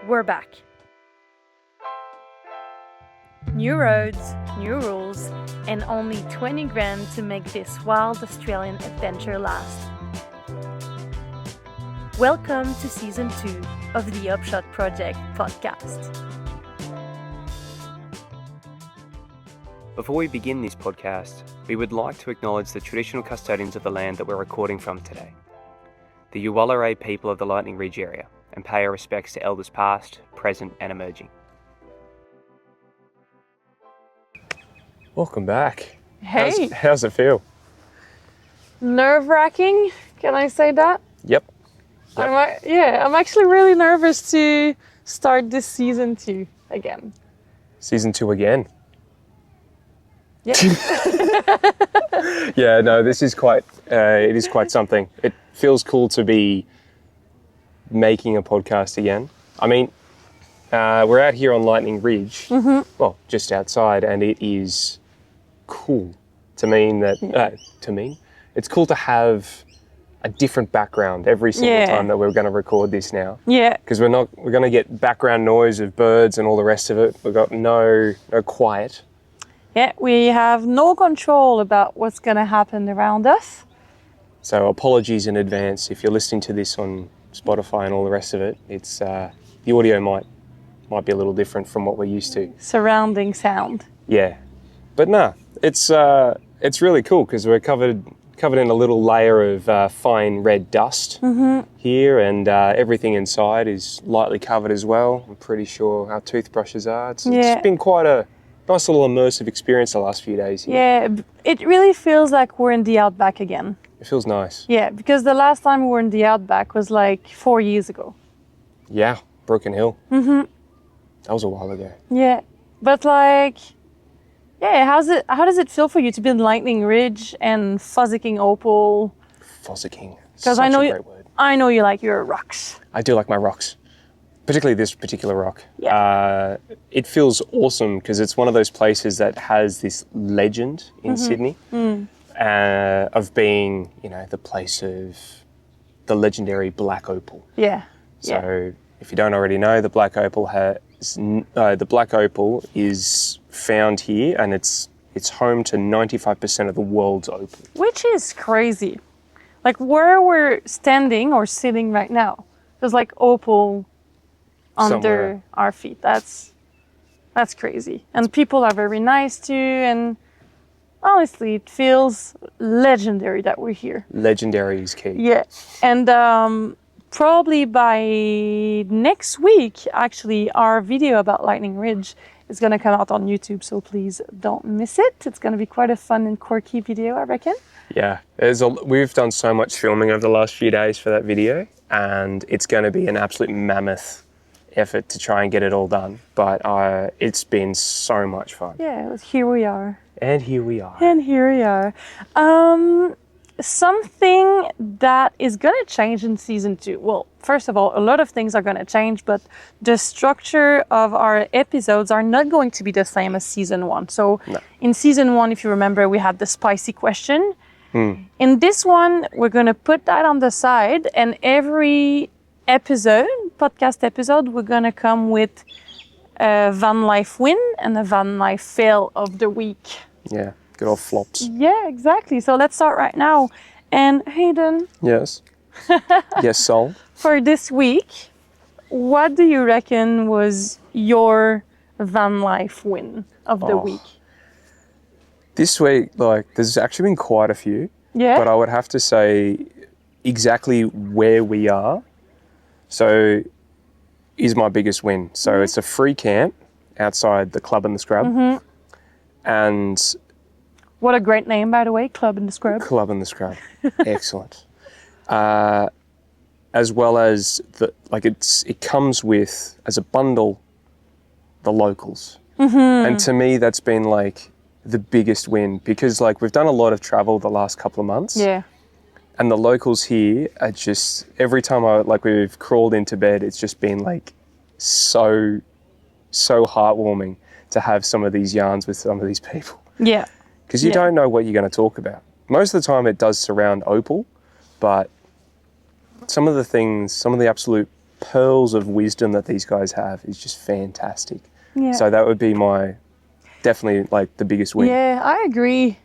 We're back. New roads, new rules, and only 20 grand to make this wild Australian adventure last. Welcome to Season 2 of the Upshot Project podcast. Before we begin this podcast, we would like to acknowledge the traditional custodians of the land that we're recording from today, the Yuwallarei people of the Lightning Ridge area, and pay our respects to elders past, present and emerging. Welcome back. Hey, How's it feel? nerve-wracking, can I say that? Yep. I'm actually really nervous to start this season 2 again. Season 2 again. Yeah. Yeah, no, this is quite, it is quite something. It feels cool to be making a podcast again. I mean, we're out here on Lightning Ridge, well, just outside, and it is cool to mean that, it's cool to have a different background every single time that we're going to record this now. Yeah. Because we're going to get background noise of birds and all the rest of it. We've got no quiet. Yeah, we have no control about what's going to happen around us. So apologies in advance if you're listening to this on Spotify and all the rest of it. It's the audio might be a little different from what we're used to. Surrounding sound. Yeah, but no, it's really cool because we're covered in a little layer of fine red dust here, and everything inside is lightly covered as well. I'm pretty sure our toothbrushes are. It's been quite a nice little immersive experience the last few days here. Yeah, it really feels like we're in the outback again. It feels nice. Yeah, because the last time we were in the outback was like 4 years ago. Yeah, Broken Hill. That was a while ago. Yeah, but like, yeah, how does it feel for you to be in Lightning Ridge and Fuzzicking Opal? Fuzzicking. Because Such a great word. I know you like your rocks. I do like my rocks, particularly this particular rock. Yeah. It feels awesome because it's one of those places that has this legend in Sydney of being, the place of the legendary Black Opal. Yeah. So if you don't already know, the Black Opal is found here, and it's home to 95% of the world's opal. Which is crazy. Like where we're standing or sitting right now, there's like opal under Somewhere. our feet. That's crazy. And people are very nice too, and honestly, it feels legendary that we're here. Legendary is key. Yeah. And probably by next week, actually, our video about Lightning Ridge is going to come out on YouTube, so please don't miss it. It's going to be quite a fun and quirky video, I reckon. Yeah, we've done so much filming over the last few days for that video, and it's going to be an absolute mammoth effort to try and get it all done. But it's been so much fun. Yeah, here we are. And here we are. And here we are. Something that is going to change in season 2. Well, first of all, a lot of things are going to change, but the structure of our episodes are not going to be the same as season 1. So in season 1, if you remember, we had the spicy question. In this one, we're going to put that on the side, and every podcast episode, we're going to come with a van life win and a van life fail of the week. Yeah, good old flops. Yeah, exactly. So let's start right now. And Hayden, Yes. Yes, Sol. for this week, what do you reckon was your van life win of the week? This week, there's actually been quite a few. Yeah? But I would have to say exactly where we are. So is my biggest win. So it's a free camp outside the Club and the Scrub. And What a great name, by the way, Club and the Scrub. Club and the Scrub. Excellent. As well as it comes with, as a bundle, the locals. And to me, that's been the biggest win, because we've done a lot of travel the last couple of months. Yeah. And the locals here are just, every time we've crawled into bed, it's just been so heartwarming to have some of these yarns with some of these people. Yeah. Because you don't know what you're going to talk about. Most of the time it does surround opal, but some of the absolute pearls of wisdom that these guys have is just fantastic. Yeah. So that would be definitely like the biggest win. Yeah, I agree.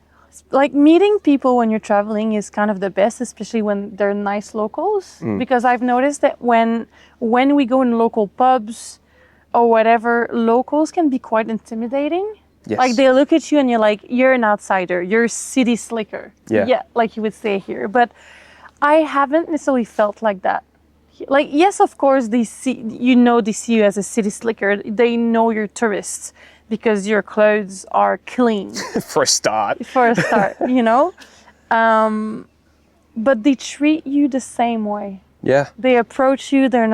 Like meeting people when you're traveling is kind of the best, especially when they're nice locals. Because I've noticed that when we go in local pubs or whatever, locals can be quite intimidating. Yes. Like they look at you and you're like, you're an outsider, you're city slicker. Yeah. Like you would say here. But I haven't necessarily felt like that. Like, yes, of course, they see you as a city slicker. They know you're tourists because your clothes are clean. For a start. For a start, but they treat you the same way. Yeah. They approach you. They're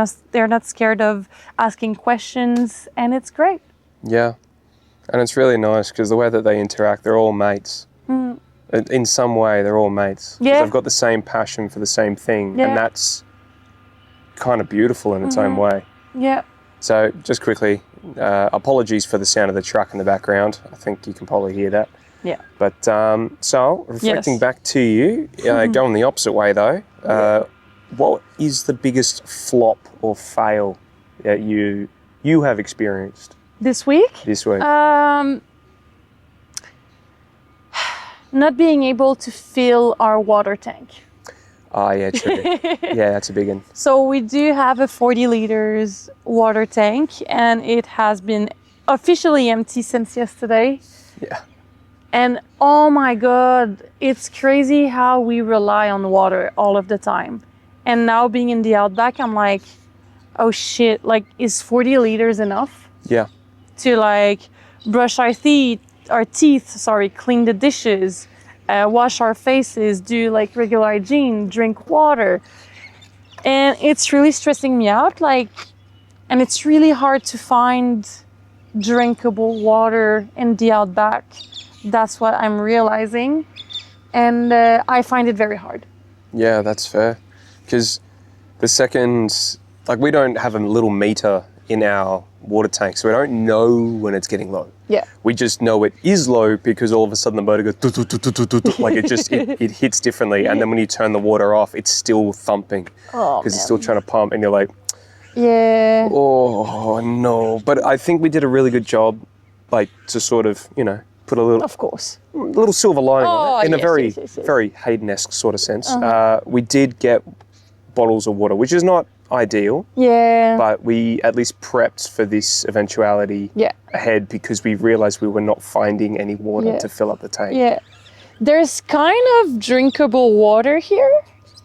not scared of asking questions, and it's great. Yeah. And it's really nice because the way that they interact, they're all mates. In some way, they're all mates. 'Cause Yeah. they've got the same passion for the same thing. Yeah. And that's kind of beautiful in its own way. Yeah. So just quickly, apologies for the sound of the truck in the background. I think you can probably hear that. Yeah. But so, reflecting Yes. back to you, going the opposite way though, what is the biggest flop or fail that you have experienced This week, this week? not being able to fill our water tank. Yeah, true. Yeah, that's a big one. So we do have a 40 liters water tank, and it has been officially empty since yesterday. Yeah. And oh my God, it's crazy how we rely on water all of the time. And now being in the outback, I'm like, oh shit, like is 40 liters enough Yeah. to like brush our teeth, clean the dishes, wash our faces, do like regular hygiene, drink water. And it's really stressing me out. And it's really hard to find drinkable water in the outback. That's what I'm realizing. And I find it very hard. Yeah, that's fair. Because the second, like we don't have a little meter in our water tank, so we don't know when it's getting low. Yeah. We just know it is low because all of a sudden the motor goes, like it hits differently. And then when you turn the water off, it's still thumping because it's still trying to pump and you're like, Yeah. oh no. But I think we did a really good job, like to sort of, put a Of course. little silver lining on it in a yes. very Hayden-esque sort of sense. We did get bottles of water, which is not ideal, Yeah. but we at least prepped for this eventuality Yeah. ahead because we realized we were not finding any water Yeah. to fill up the tank. Yeah. There's kind of drinkable water here,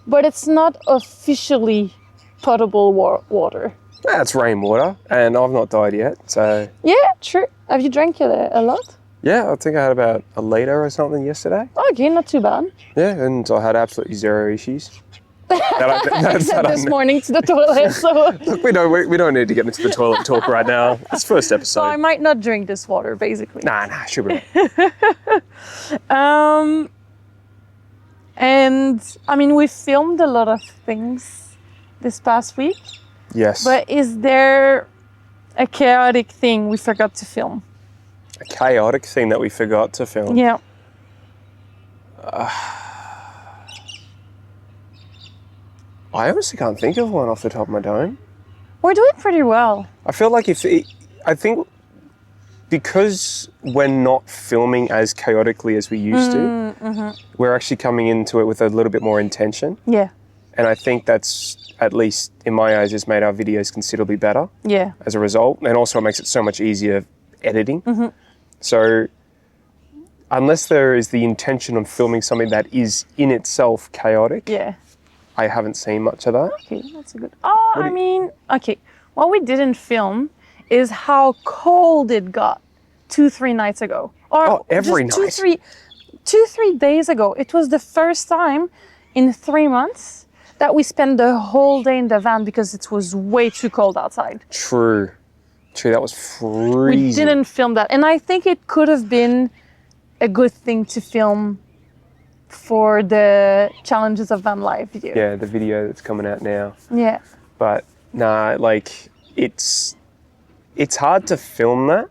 but it's not officially potable water. That's rainwater, and I've not died yet. So Yeah, true. Have you drank it a lot? yeah, I think I had about a litre or something yesterday. Okay, not too bad. Yeah, and I had absolutely zero issues. that This morning to the toilet, so Look, we don't need to get into the toilet talk right now. It's first episode. I might not drink this water, basically. Nah, should be. And I mean, we filmed a lot of things this past week, Yes. but is there a chaotic thing we forgot to film? A chaotic thing that we forgot to film. Yeah. I honestly can't think of one off the top of my dome. We're doing pretty well. I feel like I think because we're not filming as chaotically as we used to, we're actually coming into it with a little bit more intention. Yeah. And I think that's, at least in my eyes, has made our videos considerably better Yeah. as a result. And also it makes it so much easier editing. So unless there is the intention of filming something that is in itself chaotic, Yeah. I haven't seen much of that. Okay, that's a good. Okay. What we didn't film is how cold it got 2-3 nights ago. Or every just night. 2-3 days ago. It was the first time in 3 months that we spent the whole day in the van because it was way too cold outside. True, that was freezing. We didn't film that. And I think it could have been a good thing to film for the Challenges of Van Life video. Yeah, the video that's coming out now. Yeah. But nah, like it's hard to film that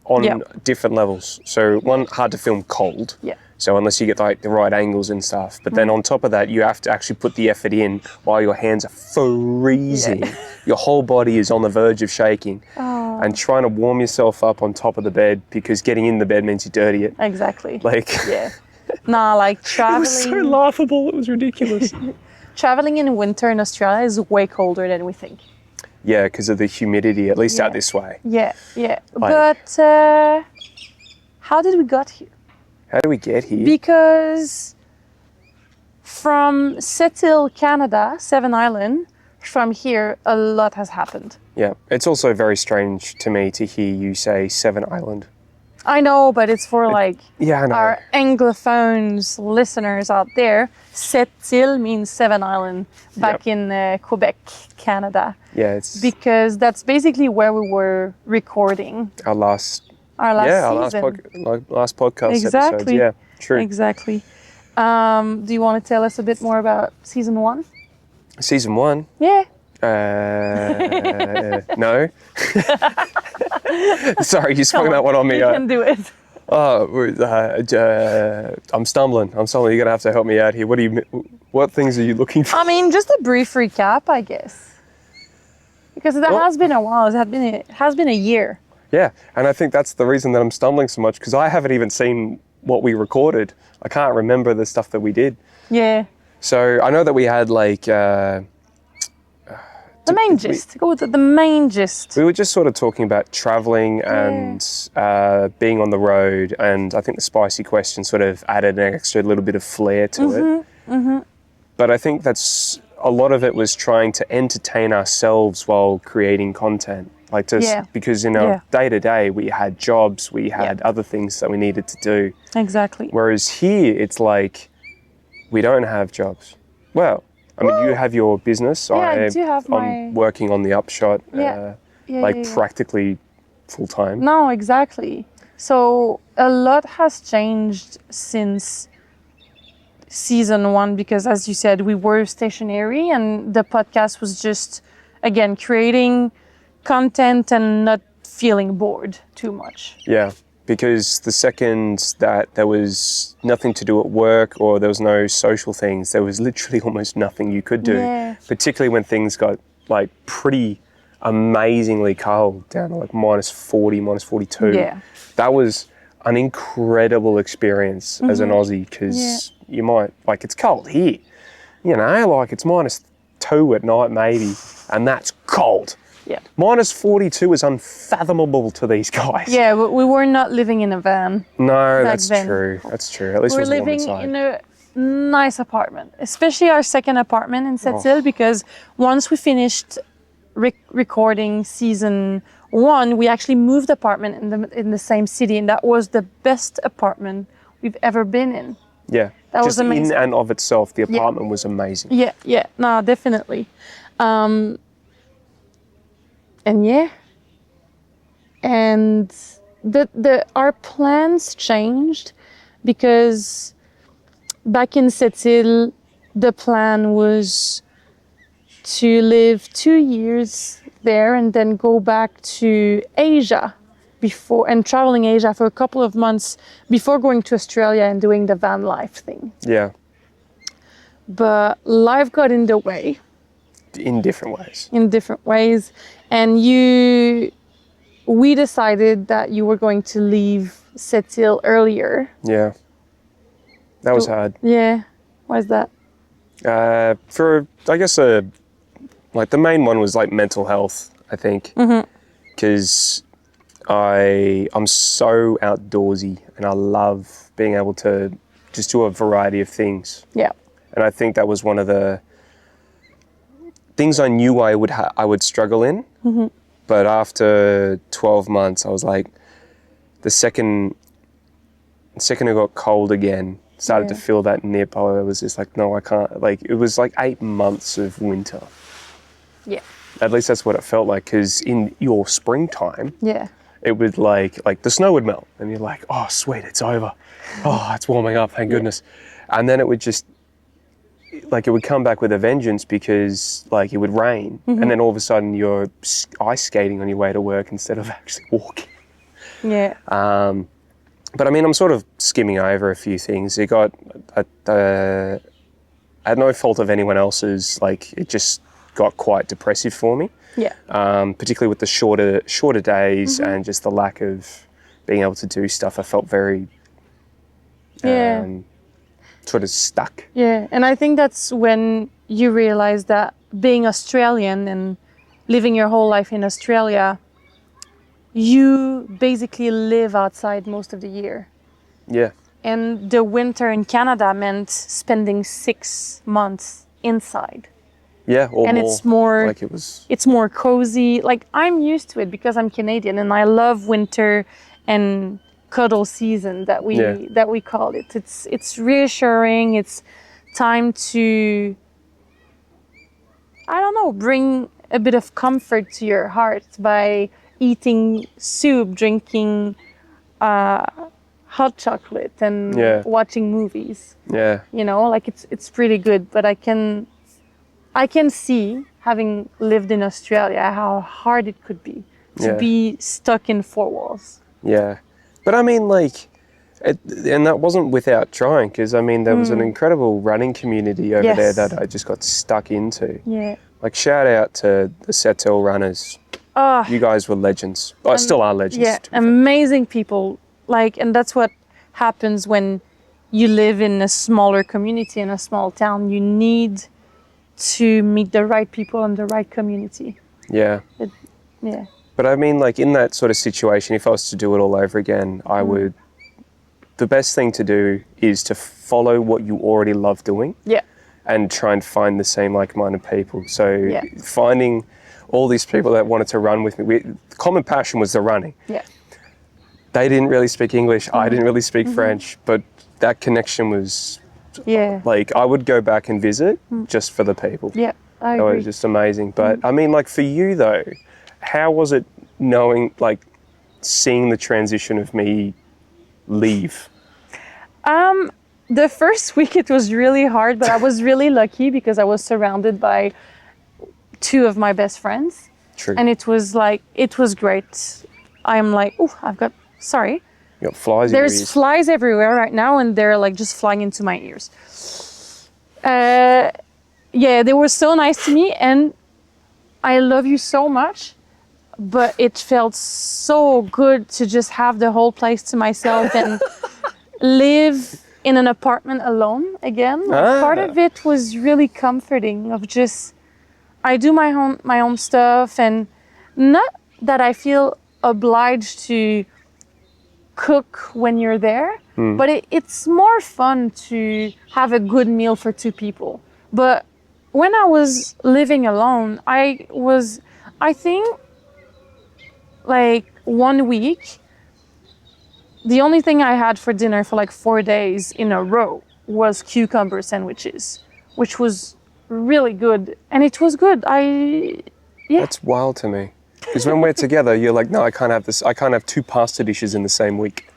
on Yeah. different levels. So one, hard to film cold. Yeah. So unless you get like the right angles and stuff. But then on top of that, you have to actually put the effort in while your hands are freezing your whole body is on the verge of shaking, and trying to warm yourself up on top of the bed because getting in the bed means you dirty it. Exactly. Like, Yeah. Nah, like it traveling. was so laughable. It was ridiculous. Traveling in winter in Australia is way colder than we think. Yeah, because of the humidity, at least Yeah. out this way. Yeah, yeah. Like- But how did we got here? How do we get here? Because from Sept-Îles, Canada, Seven Island, from here, a lot has happened. Yeah, it's also very strange to me to hear you say Seven Island. I know, but it's for like Yeah, I know. our Anglophones listeners out there. Sept-Îles means Seven Island back in Quebec, Canada. Yeah, it's Because that's basically where we were recording our last our last season. last podcast episodes. Exactly. Yeah, true. Exactly. Do you want to tell us a bit more about season 1? Season 1. Yeah. No. Sorry, you sprung that one on me. You can do it. I'm stumbling. You're gonna have to help me out here. What things are you looking for? I mean, just a brief recap, I guess. Because that has been a while. It has been a year. Yeah, and I think that's the reason that I'm stumbling so much because I haven't even seen what we recorded. I can't remember the stuff that we did. Yeah. So I know that we had like The main gist. Go with the main gist. we were just sort of talking about traveling and being on the road, and I think the spicy question sort of added an extra little bit of flair to it. But I think that's a lot of it was trying to entertain ourselves while creating content. Like because in our day to day we had jobs, we had other things that we needed to do. Exactly. Whereas here it's like we don't have jobs. Well, I mean, you have your business. Yeah, I do have I'm working on the Upshot, practically full time. No, exactly. So a lot has changed since season 1 because, as you said, we were stationary and the podcast was just, again, creating content and not feeling bored too much. Yeah, because the second that there was nothing to do at work or there was no social things, there was literally almost nothing you could do. Yeah. Particularly when things got like pretty amazingly cold, down to like minus 40, minus 42. Yeah. That was an incredible experience as an Aussie because you might, like, it's cold here, you know, like it's minus 2 at night maybe, and that's cold. Yeah. Minus 42 is unfathomable to these guys. Yeah, but we were not living in a van. No, that's then. true. That's true. At least it We're was warm living inside. in a nice apartment, especially our second apartment in Sept-Îles because once we finished recording season 1, we actually moved apartment in the same city, and that was the best apartment we've ever been in. Yeah. That was Just amazing. in and of itself, the apartment was amazing. Yeah, no, definitely. And our plans changed because back in Sept-Îles, the plan was to live 2 years there and then go back to Asia and traveling Asia for a couple of months before going to Australia and doing the van life thing. Yeah. But life got in the way. In different ways. And we decided that you were going to leave Sept-Îles earlier. Yeah. That was hard. Yeah. Why is that? For, I guess, like the main one was like mental health, I think. Because I'm so outdoorsy and I love being able to just do a variety of things. Yeah. And I think that was one of the things I knew I would struggle in. But after 12 months, I was like, the second it got cold again, started to feel that nip, I was just like, no, I can't. Like, it was like 8 months of winter. Yeah. At least that's what it felt like, because in your springtime, Yeah. it would like the snow would melt and you're like, oh, sweet, it's over. Oh, it's warming up, thank goodness. And then it would just, like, it would come back with a vengeance because, like, it would rain. And then all of a sudden you're ice skating on your way to work instead of actually walking. Yeah. But I mean, I'm sort of skimming over a few things. It got, at no fault of anyone else's, like, it just got quite depressive for me. Yeah. Particularly with the shorter days and just the lack of being able to do stuff. I felt very Yeah. sort of stuck. Yeah, and I think that's when you realize that being Australian and living your whole life in Australia, you basically live outside most of the year. Yeah. And the winter in Canada meant spending 6 months inside. Yeah, or And more. it's more Like it was... it's more cozy. Like I'm used to it because I'm Canadian and I love winter and cuddle season that we call it. It's reassuring. It's time to, I don't know, bring a bit of comfort to your heart by eating soup, drinking hot chocolate, and watching movies. Yeah. You know, like it's pretty good. But I can see, having lived in Australia, how hard it could be to be stuck in 4 walls. Yeah. But I mean, like, and that wasn't without trying, because I mean, there was an incredible running community over there that I just got stuck into. Yeah. Like, shout out to the Setel runners. You guys were legends. Oh, still are legends. Yeah, amazing people. Like, and that's what happens when you live in a smaller community in a small town. You need to meet the right people in the right community. Yeah. Yeah. But I mean, like, in that sort of situation, if I was to do it all over again, I would... The best thing to do is to follow what you already love doing. Yeah. And try and find the same like-minded people. So finding all these people that wanted to run with me. The common passion was the running. Yeah. They didn't really speak English. I didn't really speak French. But that connection was... Yeah. Like, I would go back and visit just for the people. Yeah, I It agree. was just amazing. But, I mean, like, for you, though, how was it knowing, like, seeing the transition of me leave? The first week it was really hard, but I was really lucky because I was surrounded by 2 of my best friends. True. And it was great. I'm like, oh, sorry. You got flies in your There's ears. flies everywhere right now, and they're like just flying into my ears. Yeah, they were so nice to me, and I love you so much. But it felt so good to just have the whole place to myself and live in an apartment alone again. Like, part of it was really comforting. Of just, I do my own stuff, and not that I feel obliged to cook when you're there, but it's more fun to have a good meal for 2 people. But when I was living alone, I think, like 1 week, the only thing I had for dinner for like 4 days in a row was cucumber sandwiches, which was really good. And it was good. That's wild to me. Because when we're together, you're like, no, I can't have this. I can't have 2 pasta dishes in the same week.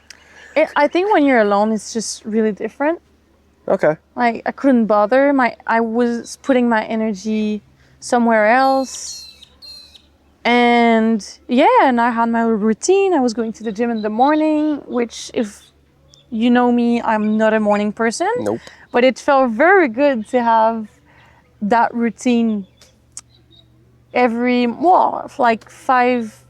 I think when you're alone, it's just really different. Okay. Like, I couldn't bother. I was putting my energy somewhere else. And and I had my routine. I was going to the gym in the morning, which, if you know me, I'm not a morning person. Nope. But it felt very good to have that routine like 5,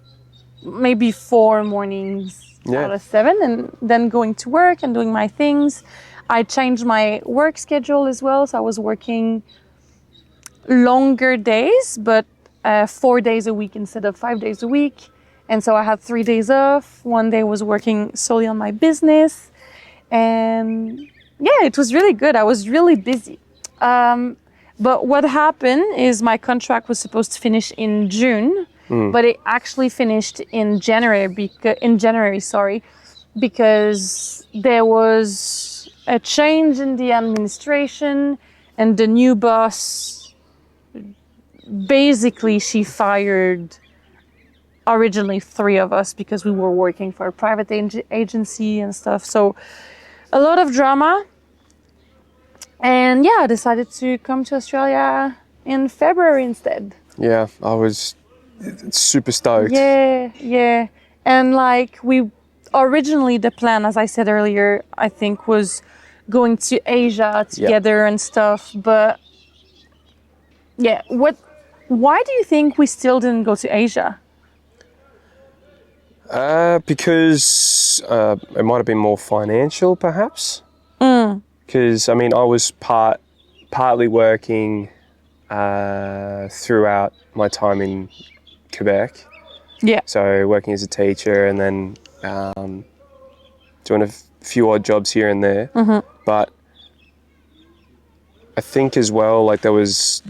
maybe 4 mornings out of 7, and then going to work and doing my things. I changed my work schedule as well, so I was working longer days, but 4 days a week instead of 5 days a week. And so I had 3 days off. 1 day was working solely on my business. And it was really good. I was really busy. But what happened is my contract was supposed to finish in June, but it actually finished in January, because there was a change in the administration, and the new boss, basically, she fired originally 3 of us because we were working for a private agency and stuff. So a lot of drama. And I decided to come to Australia in February instead. Yeah, I was super stoked. Yeah. And like, we originally, the plan, as I said earlier, I think was going to Asia together and stuff. But what Why do you think we still didn't go to Asia? Because it might have been more financial, perhaps. Mm. Because I mean, I was partly working throughout my time in Quebec. Yeah. So working as a teacher and then doing a few odd jobs here and there. Mm-hmm. But I think as well, like there was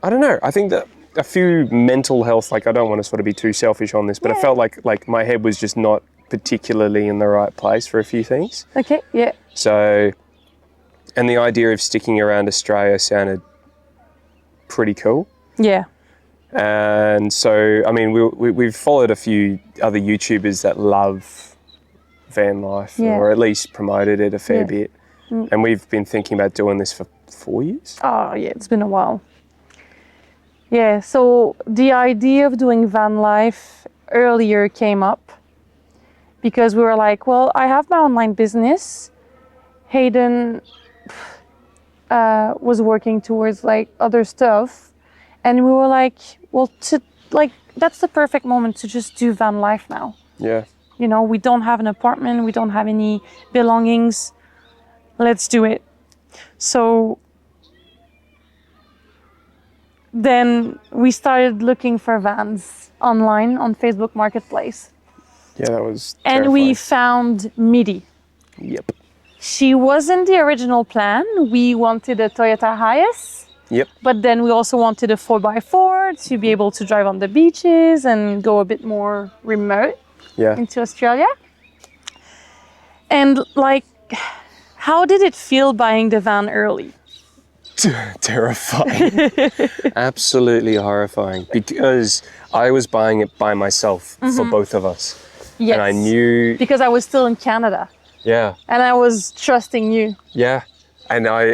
I don't know. I think that a few mental health, like I don't want to sort of be too selfish on this, but I felt like my head was just not particularly in the right place for a few things. Okay, yeah. So, and the idea of sticking around Australia sounded pretty cool. Yeah. And so, I mean, we've followed a few other YouTubers that love van life, Yeah. or at least promoted it a fair Yeah. bit. And we've been thinking about doing this for 4 years. Oh, yeah, it's been a while. Yeah, so the idea of doing van life earlier came up because we were like, well, I have my online business. Hayden was working towards like other stuff. And we were like, well, that's the perfect moment to just do van life now. Yeah. You know, we don't have an apartment, we don't have any belongings. Let's do it. So then we started looking for vans online on Facebook Marketplace. Yeah, that was And we terrifying. found MIDI. Yep. She wasn't the original plan. We wanted a Toyota Hiace, Yep. but then we also wanted a 4x4 to be able to drive on the beaches and go a bit more remote Yeah. into Australia. And like, how did it feel buying the van early? Terrifying. Absolutely horrifying. Because I was buying it by myself for both of us. Yes. And I knew, Because I was still in Canada yeah, and I was trusting you. yeah. And I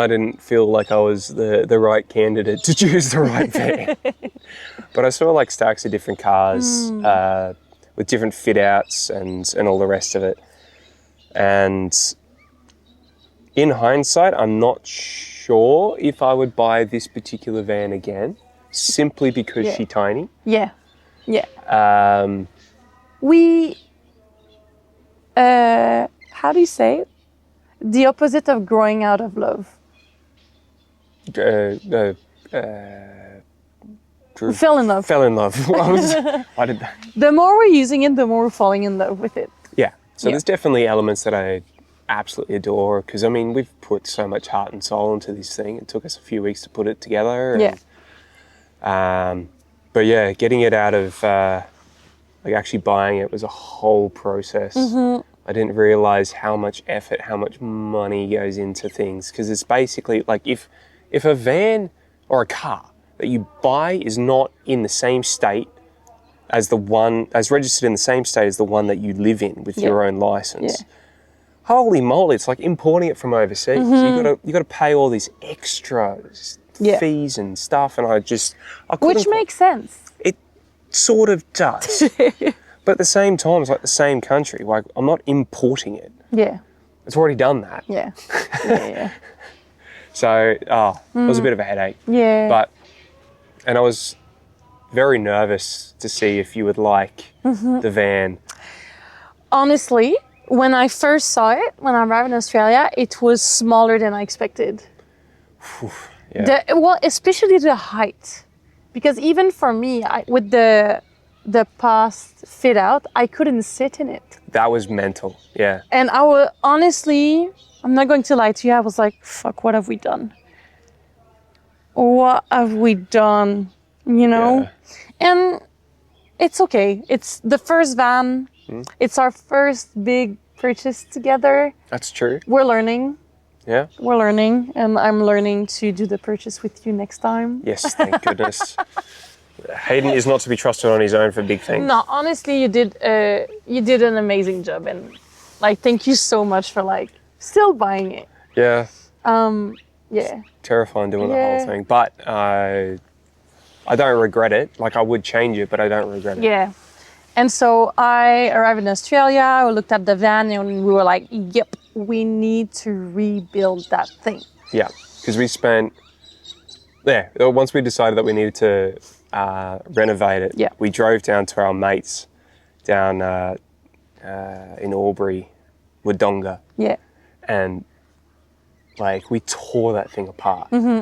didn't feel like I was the right candidate to choose the right van. But I saw like stacks of different cars with different fit outs and all the rest of it. And in hindsight, I'm not sure if I would buy this particular van again, simply because Yeah. she's tiny. Yeah. Yeah. Um, We, how do you say it? The opposite of growing out of love. We fell in love. Fell in love. I did that. The more we're using it, the more we're falling in love with it. Yeah. So Yeah. there's definitely elements that I absolutely adore because I mean we've put so much heart and soul into this thing. It took us a few weeks to put it together. Yeah. But yeah, getting it out of like actually buying it was a whole process. Mm-hmm. I didn't realize how much effort, how much money goes into things because it's basically like if a van or a car that you buy is not in the same state as the one as registered in the same state as the one that you live in with your own license. Yeah. Holy moly! It's like importing it from overseas. You got to pay all these extra Yeah. fees and stuff, and I couldn't. Which makes sense. It sort of does, but at the same time, it's like the same country. Like I'm not importing it; Yeah. it's already done that. Yeah. Yeah. So, it was a bit of a headache. Yeah. And I was very nervous to see if you would like the van. Honestly, when I first saw it, when I arrived in Australia, it was smaller than I expected. Yeah. Well, especially the height, because even for me, with the past fit out, I couldn't sit in it, That was mental. Yeah. and I was honestly, I'm not going to lie to you, I was like, "Fuck, what have we done? What have we done?" You know, Yeah. and it's okay. It's the first van. It's our first big purchase together. That's true. We're learning. Yeah. We're learning, and I'm learning to do the purchase with you next time. Yes, thank goodness. Hayden is not to be trusted on his own for big things. No, honestly, you did an amazing job, and like, thank you so much for like still buying it. Yeah. Yeah, Terrifying doing the Yeah. whole thing, but I don't regret it. Like I would change it, but I don't regret it. yeah. And so I arrived in Australia. We looked at the van, and we were like, "Yep, we need to rebuild that thing." Yeah, because we spent once we decided that we needed to renovate it, Yeah. we drove down to our mates down in Albury, Wodonga, Yeah. and like we tore that thing apart. Mm-hmm.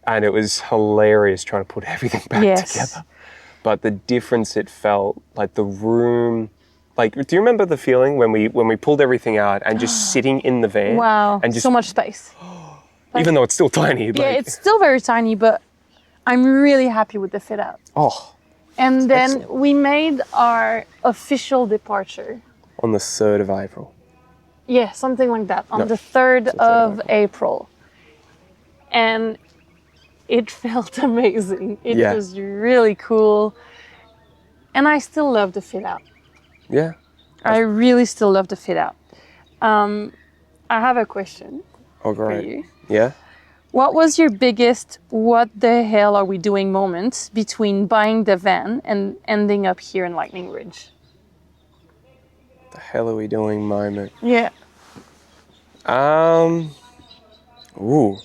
And it was hilarious trying to put everything back Yes. together. But the difference it felt, like the room, like, do you remember the feeling when we pulled everything out and just sitting in the van? Wow. And just, So much space. even though it's still tiny. Yeah, like, it's still very tiny, but I'm really happy with the fit out. oh, And then excellent. we made our official departure. on the 3rd of April. Yeah, something like that, on No, the 3rd it's the 3rd of April. And it felt amazing. It Yeah. was really cool. And I still love the fit out. Yeah. I really still love the fit out. I have a question Oh, for great. you. Yeah. What was your biggest what the hell are we doing moment between buying the van and ending up here in Lightning Ridge? The hell are we doing moment? Yeah. Ooh.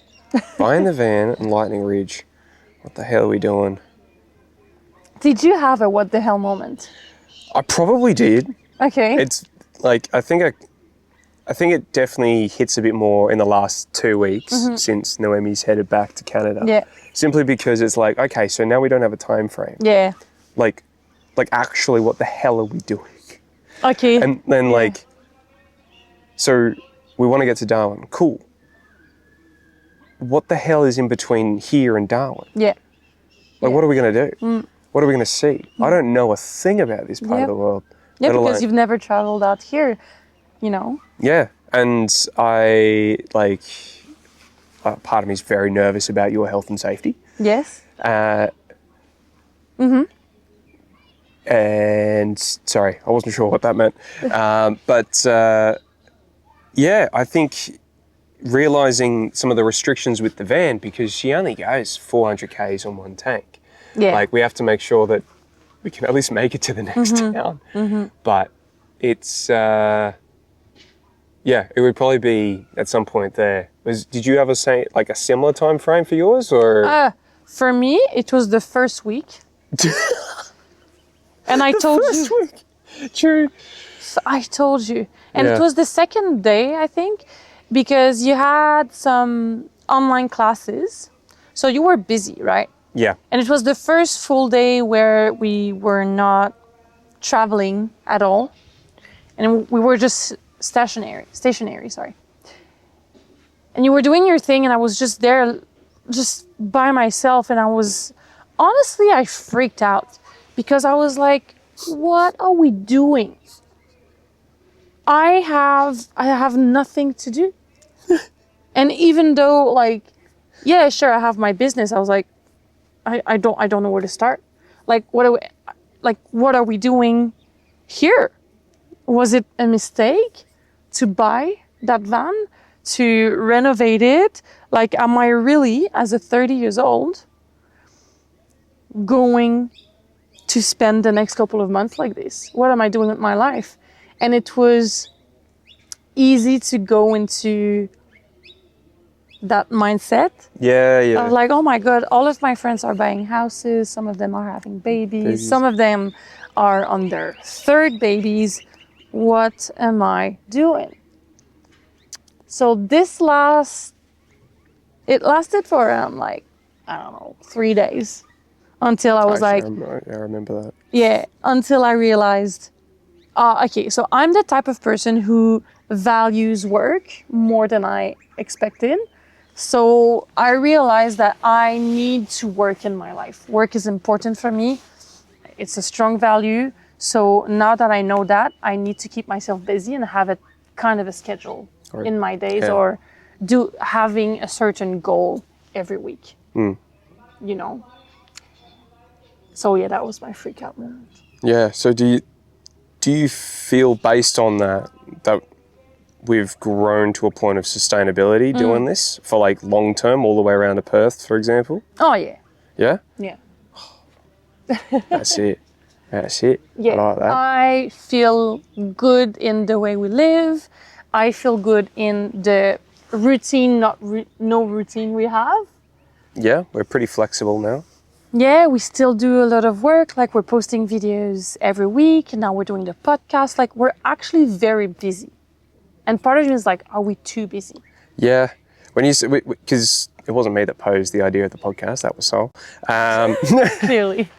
Buying the van and Lightning Ridge. What the hell are we doing? Did you have a what the hell moment? I probably did. Okay. It's like I think it definitely hits a bit more in the last 2 weeks since Noemi's headed back to Canada. Yeah. Simply because it's like, okay, so now we don't have a time frame. Yeah. Like actually, what the hell are we doing? Okay. And then so we want to get to Darwin. Cool. What the hell is in between here and Darwin? yeah. Like, what are we going to do? What are we going to see? I don't know a thing about this part Yeah. of the world. Yeah, let because alone- you've never traveled out here, you know. Yeah, and I part of me is very nervous about your health and safety. Yes. And sorry, I wasn't sure what that meant. But yeah, I think realizing some of the restrictions with the van, because she only goes 400 Ks on one tank. Yeah. Like, we have to make sure that we can at least make it to the next town. But it's, yeah, it would probably be at some point there. Did you have a similar time frame for yours, or? For me, it was the first week. And I told you. Week. True. I told you. And Yeah. it was the second day, I think, because you had some online classes. So you were busy, right? Yeah. And it was the first full day where we were not traveling at all. And we were just stationary, sorry. And you were doing your thing and I was just there, just by myself. And honestly, I freaked out because I was like, what are we doing? I have nothing to do. And even though yeah, sure, I have my business, I was like, I don't know where to start. What are we doing here? Was it a mistake to buy that van, to renovate it? Am I really, as a 30 years old, going to spend the next couple of months like this? What am I doing with my life? And it was easy to go into that mindset. Yeah, yeah. I was like, oh my God, all of my friends are buying houses. Some of them are having babies. Some of them are on their third babies. What am I doing? So it lasted for around I don't know, 3 days until I was I like, remember that. yeah, until I realized, okay, so I'm the type of person who values work more than I expected. So I realized that I need to work in my life. Work is important for me. It's a strong value. So now that I know that, I need to keep myself busy and have a kind of a schedule in my days, yeah. or having a certain goal every week, you know? So yeah, that was my freak out moment. Yeah. So do you feel, based on that we've grown to a point of sustainability doing this for long term, all the way around to Perth, for example? Oh yeah, Yeah. yeah. That's it. That's it. Yeah, I like that. I feel good in the way we live. I feel good in the routine, no routine we have. Yeah, we're pretty flexible now. Yeah, we still do a lot of work. Like we're posting videos every week, and now we're doing the podcast. Like we're actually very busy. And part of me is like, are we too busy? Yeah, when you because it wasn't me that posed the idea of the podcast, that was Sol. Clearly.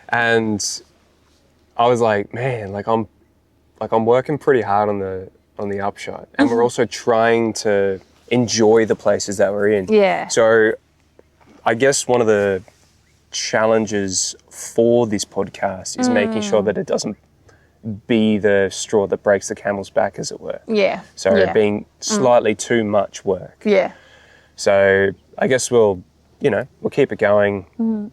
And I was like, man, I'm working pretty hard on the upshot, and we're also trying to enjoy the places that we're in. Yeah. So, I guess one of the challenges for this podcast is making sure that it doesn't be the straw that breaks the camel's back, as it were. Yeah. So yeah. being slightly too much work. Yeah. So I guess we'll keep it going,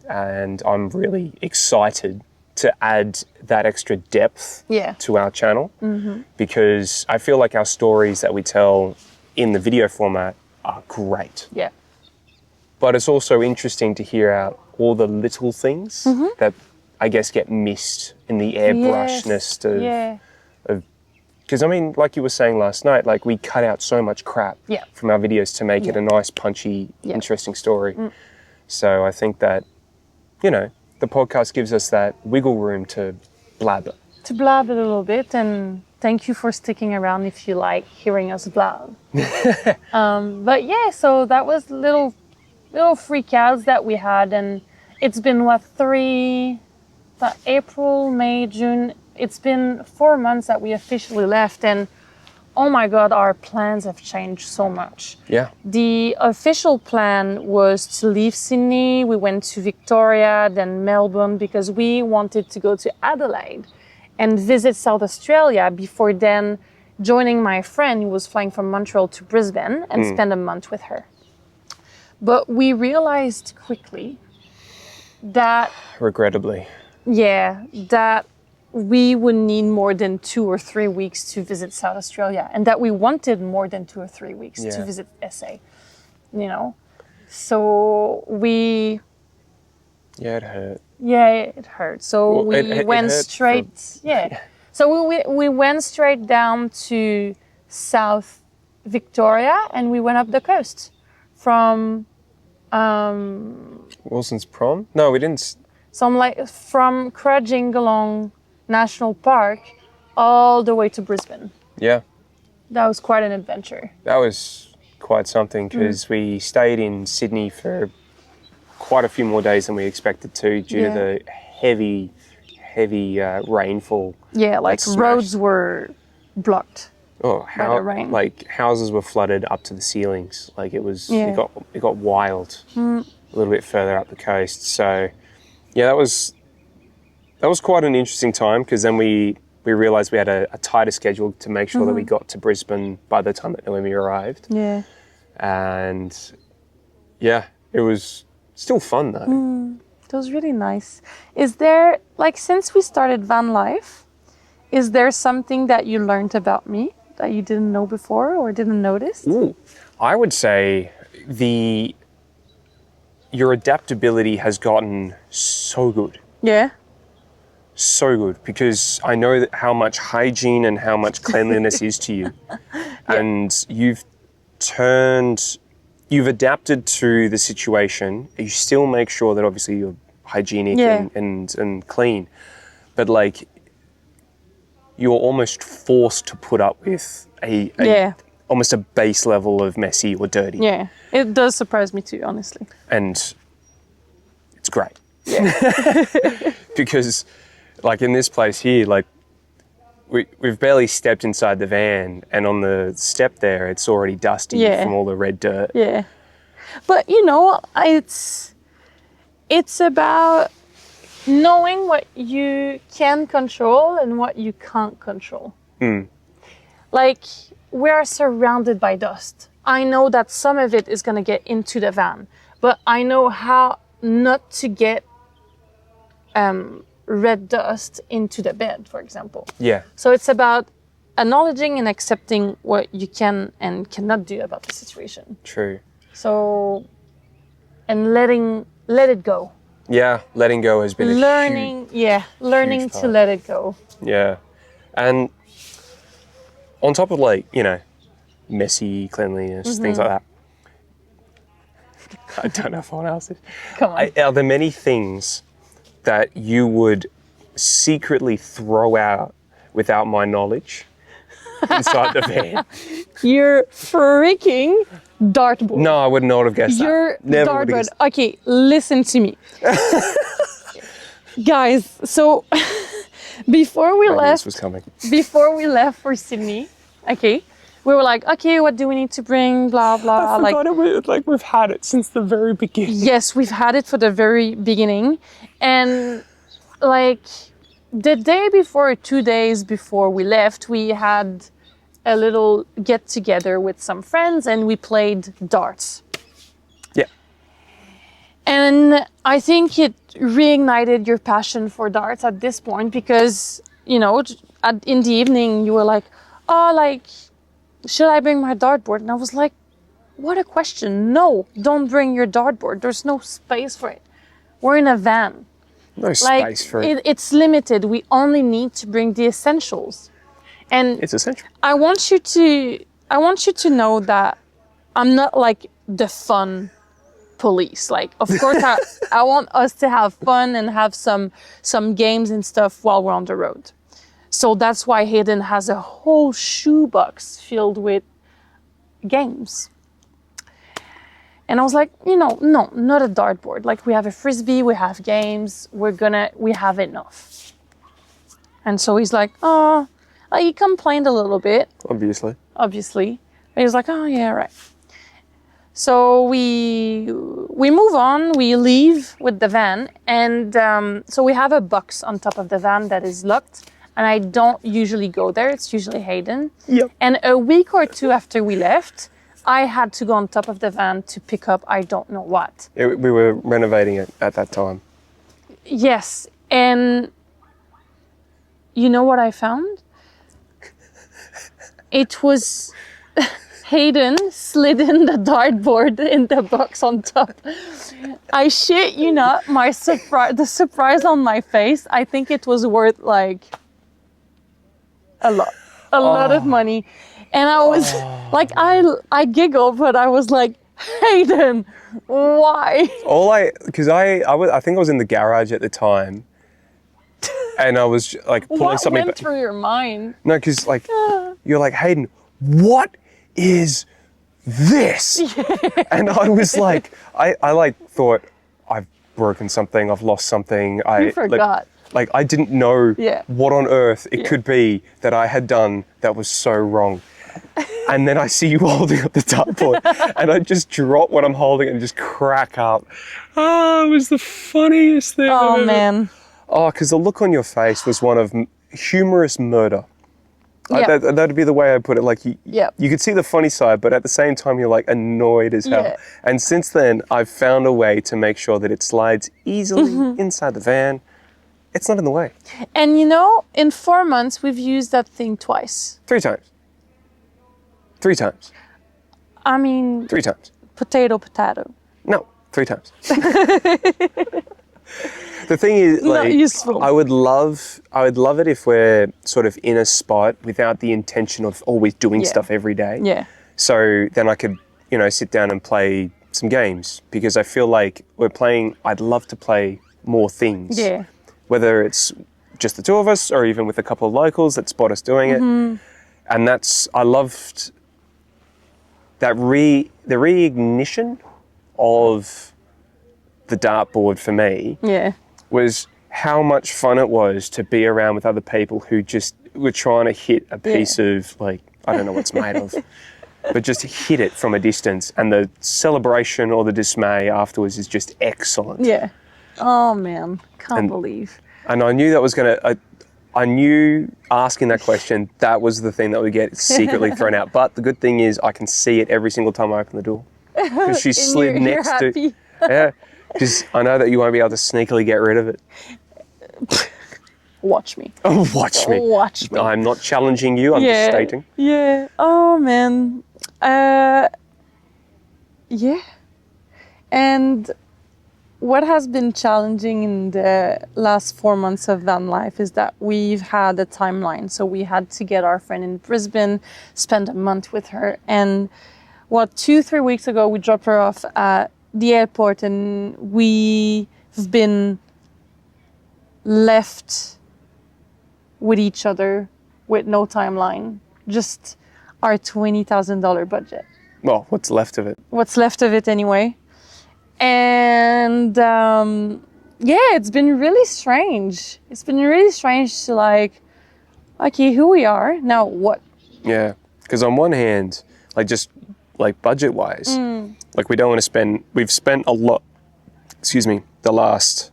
and I'm really excited to add that extra depth Yeah. to our channel, because I feel like our stories that we tell in the video format are great. Yeah. But it's also interesting to hear out all the little things that I guess get missed in the airbrushness Yeah. because I mean, like you were saying last night, like we cut out so much crap Yeah. from our videos to make it a nice, punchy, interesting story. So I think that, the podcast gives us that wiggle room to blabber. To blab a little bit, and thank you for sticking around if you like hearing us blab. But yeah, so that was little freakouts that we had, and it's been April, May, June. It's been 4 months that we officially left, and oh my God, our plans have changed so much. Yeah. The official plan was to leave Sydney. We went to Victoria, then Melbourne, because we wanted to go to Adelaide and visit South Australia before then joining my friend who was flying from Montreal to Brisbane and spend a month with her. But we realized quickly that, Regrettably. that we would need more than 2 or 3 weeks to visit South Australia, and that we wanted more than 2 or 3 weeks to visit SA, So we... Yeah, it hurt. Yeah, it hurt. So Well, we it went hurt straight... So we went straight down to South Victoria, and we went up the coast from... Wilson's Prom? No, we didn't. from Kradjingalong National Park all the way to Brisbane. Yeah, That was quite an adventure. that was quite something, because we stayed in Sydney for quite a few more days than we expected to due to the heavy rainfall. Yeah, like That roads smashed. were blocked. Oh, By the rain. like houses were flooded up to the ceilings. Like it was, Yeah. it got wild a little bit further up the coast. So, yeah, that was quite an interesting time, because then we realised we had a tighter schedule to make sure that we got to Brisbane by the time that Noemi arrived. Yeah. And yeah, it was still fun though. It was really nice. Is there, like, since we started van life, is there something that you learned about me that you didn't know before or didn't notice? Ooh, I would say your adaptability has gotten so good. Yeah. So good, because I know that how much hygiene and how much cleanliness is to you. And you've adapted to the situation. You still make sure that obviously you're hygienic and clean, but like you're almost forced to put up with almost a base level of messy or dirty. Yeah. It does surprise me too, honestly. And it's great. Because like in this place here, like we've barely stepped inside the van, and on the step there, it's already dusty from all the red dirt. Yeah. But it's about knowing what you can control and what you can't control. Like, we are surrounded by dust. I know that some of it is going to get into the van, but I know how not to get red dust into the bed, for example. Yeah. So it's about acknowledging and accepting what you can and cannot do about the situation. True. So, and let it go. Yeah, letting go has been Learning huge to part. let it go. Yeah. And on top of like, messy cleanliness, things like that, I don't know if anyone else is. Come on. Are there many things that you would secretly throw out without my knowledge inside the van? Your freaking dartboard. No, I would not have guessed Your that. Never would have dartboard. guessed. Okay, listen to me. Guys, so before we I knew this left was coming. for Sydney, okay, we were like, okay, what do we need to bring? Blah blah. I forgot it. Like we've had it since the very beginning. Yes, we've had it for the very beginning, and like the day before, 2 days before we left, we had a little get together with some friends, and we played darts. Yeah. And I think it reignited your passion for darts at this point because, you know, in the evening you were like, oh, like, should I bring my dartboard? And I was like, what a question. No, don't bring your dartboard. There's no space for it. We're in a van. No Like, space for it. it's limited. We only need to bring the essentials. And It's essential. I want you to know that I'm not like the fun police. Like, of course, I want us to have fun and have some games and stuff while we're on the road. So that's why Hayden has a whole shoebox filled with games. And I was like, you know, no, not a dartboard. Like, we have a frisbee, we have games, we have enough. And so he's like, oh, like, he complained a little bit, Obviously. obviously. But he was like, oh, yeah, right. So we move on, we leave with the van, and so we have a box on top of the van that is locked, and I don't usually go there, it's usually Hayden. Yep. And a week or two after we left, I had to go on top of the van to pick up I don't know what. We were renovating it at that time. Yes, and you know what I found? It was Hayden slid in the dartboard in the box on top. I shit you not, the surprise on my face, I think it was worth like a lot of money. And I was like, I giggled, but I was like, Hayden, why? I think I was in the garage at the time, and I was like pulling What something. went through your mind? No, because like you're like, Hayden, what is this? And I was like, I like thought I've broken something, I've lost something. You forgot. Like I didn't know Yeah. what on earth it could be that I had done that was so wrong. And then I see you holding up the dartboard, and I just drop what I'm holding and just crack up. Oh, it was the funniest thing. I've Oh ever- man. Oh, because the look on your face was one of humorous murder. Yeah. That'd be the way I put it. Like you could see the funny side, but at the same time, you're like annoyed as hell. Yeah. And since then, I've found a way to make sure that it slides easily inside the van. It's not in the way. And you know, in 4 months, we've used that thing twice. 3 times. 3 times. I mean, 3 times. potato. No, 3 times. The thing is, Not like, useful. I would love it if we're sort of in a spot without the intention of always doing Yeah. stuff every day. Yeah. So then I could, sit down and play some games, because I feel like I'd love to play more things. Yeah. Whether it's just the two of us or even with a couple of locals that spot us doing it. And I loved that the reignition of the dartboard for me Yeah. was how much fun it was to be around with other people who just were trying to hit a piece of, like, I don't know what it's made of, but just hit it from a distance. And the celebration or the dismay afterwards is just excellent. Yeah. Oh man, can't And- believe. And I knew that was going to, I knew asking that question, that was the thing that would get secretly thrown out. But the good thing is I can see it every single time I open the door. Because she slid you're next to, happy. yeah, because I know that you won't be able to sneakily get rid of it. Watch me. Oh, watch me. Watch me. I'm not challenging you, I'm just stating. Yeah. Oh man. Yeah. And what has been challenging in the last 4 months of van life is that we've had a timeline. So we had to get our friend in Brisbane, spend a month with her. And 2-3 weeks ago, we dropped her off at the airport and we've been left with each other with no timeline, just our $20,000 budget. Well, what's left of it? What's left of it anyway. And it's been really strange. It's been really strange to like, okay, here we are, now what? Yeah, because on one hand, like just like budget-wise, like we don't want to spend, we've spent a lot, the last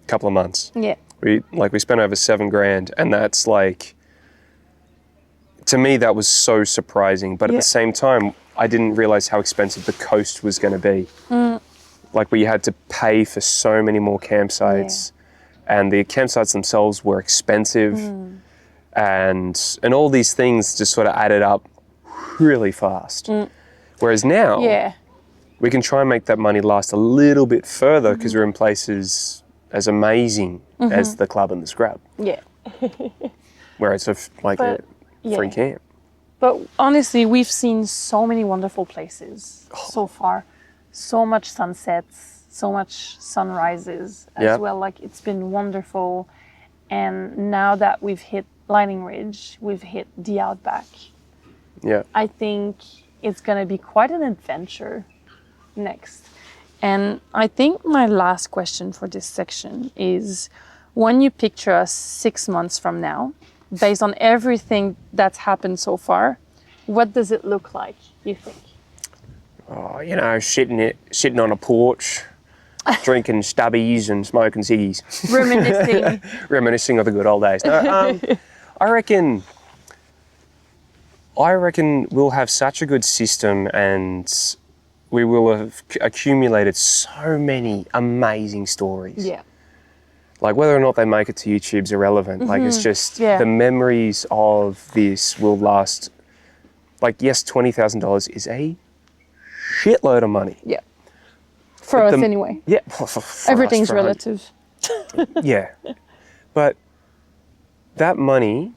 couple of months. Yeah. We spent over $7,000, and that's like, to me, that was so surprising. But at the same time, I didn't realize how expensive the coast was going to be. Like we had to pay for so many more campsites, and the campsites themselves were expensive, and all these things just sort of added up really fast. Whereas now, we can try and make that money last a little bit further because we're in places as amazing as the club and the Scrub. Yeah. Where it's free camp. But honestly, we've seen so many wonderful places so far. So much sunsets, so much sunrises as well. Like it's been wonderful. And now that we've hit Lightning Ridge, we've hit the Outback. Yeah. I think it's going to be quite an adventure next. And I think my last question for this section is, when you picture us 6 months from now, based on everything that's happened so far, what does it look like, you think? Oh, sitting on a porch, drinking stubbies and smoking ciggies. Reminiscing. Reminiscing of the good old days. No, I reckon we'll have such a good system, and we will have accumulated so many amazing stories. Yeah. Like whether or not they make it to YouTube's irrelevant. Like it's just the memories of this will last. Like yes, $20,000 is a shitload of money. Yeah. For us anyway. Yeah. Everything's relative. Yeah. But that money,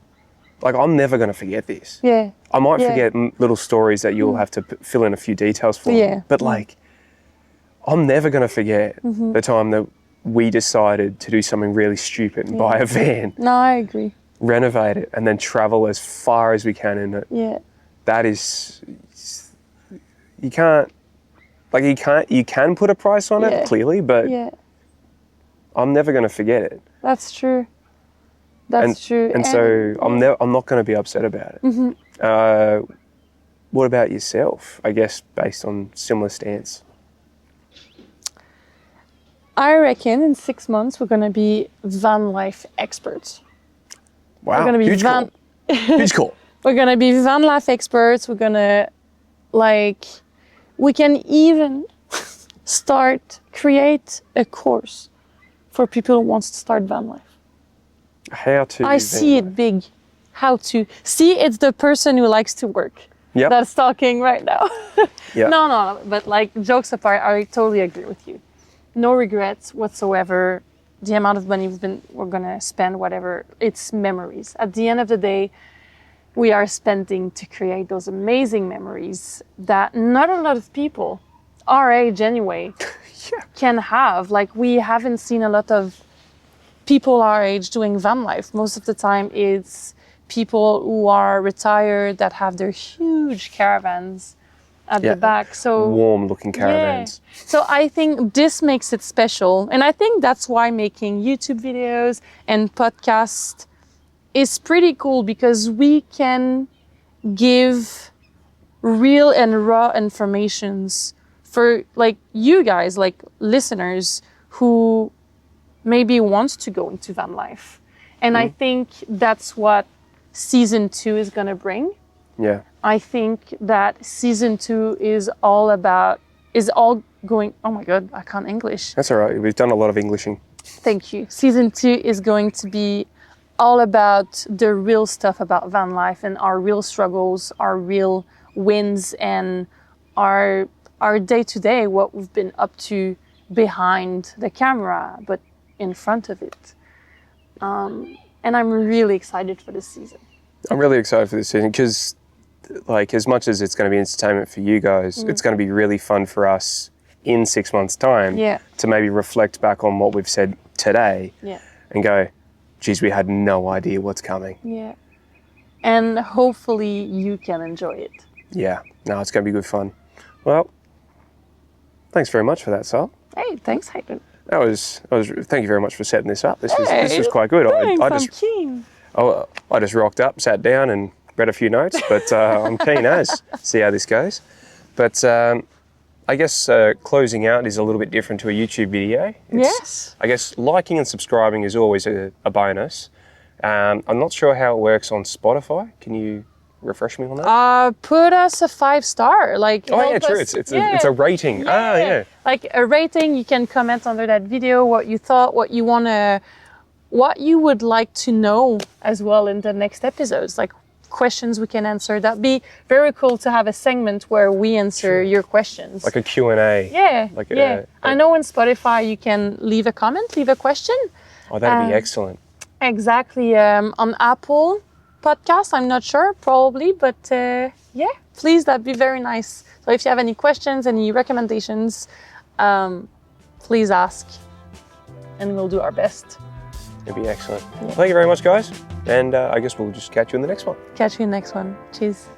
like I'm never going to forget this. Yeah. I might forget little stories that you'll have to fill in a few details for. Yeah. But like, I'm never going to forget the time that we decided to do something really stupid and buy a van. No, I agree. Renovate it and then travel as far as we can in it. Yeah. That is, you can put a price on it, clearly, but I'm never going to forget it. That's true. That's true. And so I'm not going to be upset about it. What about yourself? I guess based on similar stance. I reckon in 6 months we're going to be van life experts. Wow, we're going to be huge call. We're going to be van life experts. We're going to we can even create a course for people who wants to start van life. How to? I see it big. How to? See, it's the person who likes to work that's talking right now. No. But like jokes apart, I totally agree with you. No regrets whatsoever. The amount of money we're gonna spend, whatever, it's memories. At the end of the day, we are spending to create those amazing memories that not a lot of people, our age anyway, can have. Like we haven't seen a lot of people our age doing van life. Most of the time it's people who are retired that have their huge caravans at the back. So warm looking caravans. Yeah. So I think this makes it special. And I think that's why making YouTube videos and podcasts is pretty cool, because we can give real and raw informations for like you guys, like listeners who maybe wants to go into van life. And I think that's what season 2 is going to bring. Yeah. I think that season 2 is all going, oh my God, I can't English. That's all right. We've done a lot of Englishing. Thank you. Season 2 is going to be all about the real stuff about van life and our real struggles, our real wins, and our day-to-day, what we've been up to behind the camera, but in front of it. And I'm really excited for this season. I'm really excited for this season because, like, as much as it's going to be entertainment for you guys, it's going to be really fun for us in 6 months' time Yeah. to maybe reflect back on what we've said today Yeah. and go, geez, we had no idea what's coming. Yeah. And hopefully you can enjoy it. Yeah, no, it's going to be good fun. Well, thanks very much for that, Sal. Hey, thanks, Hayden. Thank you very much for setting this up. This was Hey, quite good. Thanks, I I'm just keen. I just rocked up, sat down, and read a few notes. But I'm keen as see how this goes. But I guess closing out is a little bit different to a YouTube video. Yes. I guess liking and subscribing is always a bonus. I'm not sure how it works on Spotify. Can you refresh me on that? Put us a 5-star. Like, Oh yeah, help true. us- It's a rating. Ah, yeah. Like a rating, you can comment under that video what you thought, what you would like to know as well in the next episodes, like questions we can answer. That'd be very cool to have a segment where we answer your questions. Like a Q&A. Yeah, like yeah. I know on Spotify you can leave a comment, leave a question. Oh, that'd be excellent. Exactly. On Apple Podcast, I'm not sure, probably, but yeah, please, that'd be very nice. So if you have any questions, any recommendations, please ask, and we'll do our best. It'd be excellent. Thank you very much, guys. And I guess we'll just catch you in the next one. Catch you in the next one. Cheers.